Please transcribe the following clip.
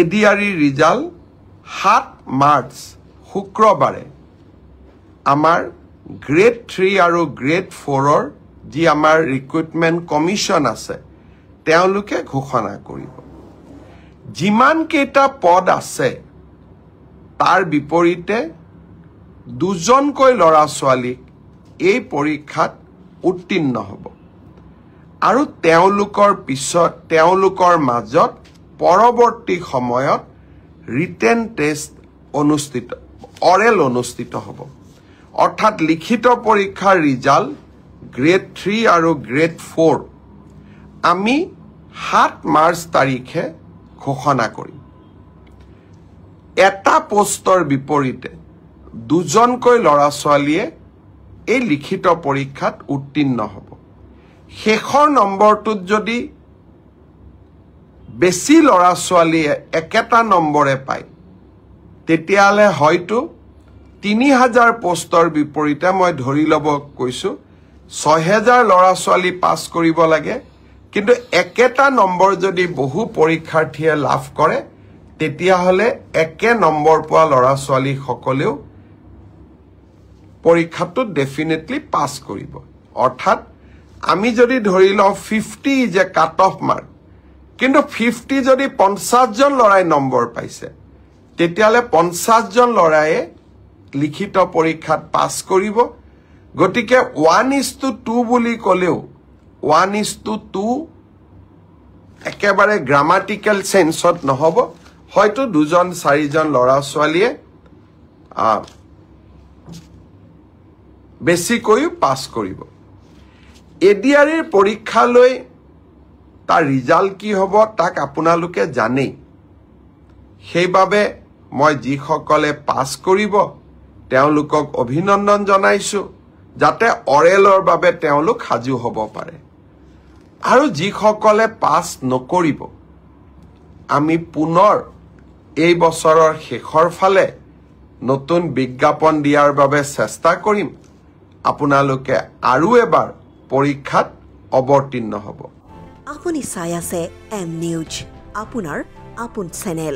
ADRE result 7 March শুক্ৰবাৰে আমাৰ grade 3 আৰু গ্ৰেড 4ৰ যি আমাৰ ৰিক্ৰুটমেণ্ট কমিশ্যন আছে তেওঁলোকে ঘোষণা কৰিব যিমান কেইটা পদ আছে তাৰ বিপৰীতে দুজনকৈ ল'ৰা ছোৱালীক এই পৰীক্ষাত উত্তীৰ্ণ হ'ব আৰু তেওঁলোকৰ মাজত পৰৱৰ্তী সময়ত ৰিটেন টেষ্ট অৰেল অনুষ্ঠিত হ'ব অৰ্থাৎ লিখিত পৰীক্ষাৰ ৰিজাল্ট গ্ৰেড 3 আৰু গ্ৰেড 4 আমি 7 মাৰ্চ তাৰিখে ঘোষণা কৰিম এটা পোষ্টৰ বিপৰীতে দুজনকৈ ল'ৰা ছোৱালীয়ে এই লিখিত পৰীক্ষাত উত্তীৰ্ণ হ'ব শেষৰ নম্বৰটোত যদি বেছি ল'ৰা ছোৱালীয়ে একেটা নম্বৰে পায় তেতিয়াহ'লে হয়তো 3000 পোষ্টৰ বিপৰীতে মই ধৰি ল'ব কৈছো 6000 ল'ৰা ছোৱালী পাছ কৰিব লাগে কিন্তু একেটা নম্বৰ যদি বহু পৰীক্ষাৰ্থীয়ে লাভ কৰে তেতিয়াহ'লে একে নম্বৰ পোৱা ল'ৰা ছোৱালী সকলেও পৰীক্ষাটো ডেফিনেটলি পাছ কৰিব অৰ্থাৎ আমি যদি ধৰি লওঁ 50 is a cut off mark কিন্তু 50 যদি 50 জন ল'ৰাই নম্বৰ পাইছে তেতিয়াহ'লে 50 জন ল'ৰায়ে লিখিত পৰীক্ষাত পাছ কৰিব গতিকে 1:2 বুলি ক'লেও 1:2 একেবাৰে গ্ৰামাটিক্যাল সেন্সত নহব হয়তো দুজন চাৰিজন ল'ৰা ছোৱালীয়ে বেছিকৈ পাছ কৰিব এডিআৰইৰ পৰীক্ষালৈ তাৰ ৰিজাল্ট কি হ'ব তাক আপোনালোকে জানেই সেইবাবে মই যিসকলে পাছ কৰিব তেওঁলোকক অভিনন্দন জনাইছো যাতে অৰেলৰ বাবে তেওঁলোক সাজু হ'ব পাৰে আৰু যিসকলে পাছ নকৰিব আমি পুনৰ এই বছৰৰ শেষৰ ফালে নতুন বিজ্ঞাপন দিয়াৰ বাবে চেষ্টা কৰিম আপোনালোকে আৰু এবাৰ পৰীক্ষাত অৱতীৰ্ণ হ'ব আপুনি চাই আছে এম নিউজ আপোনাৰ আপোন চেনেল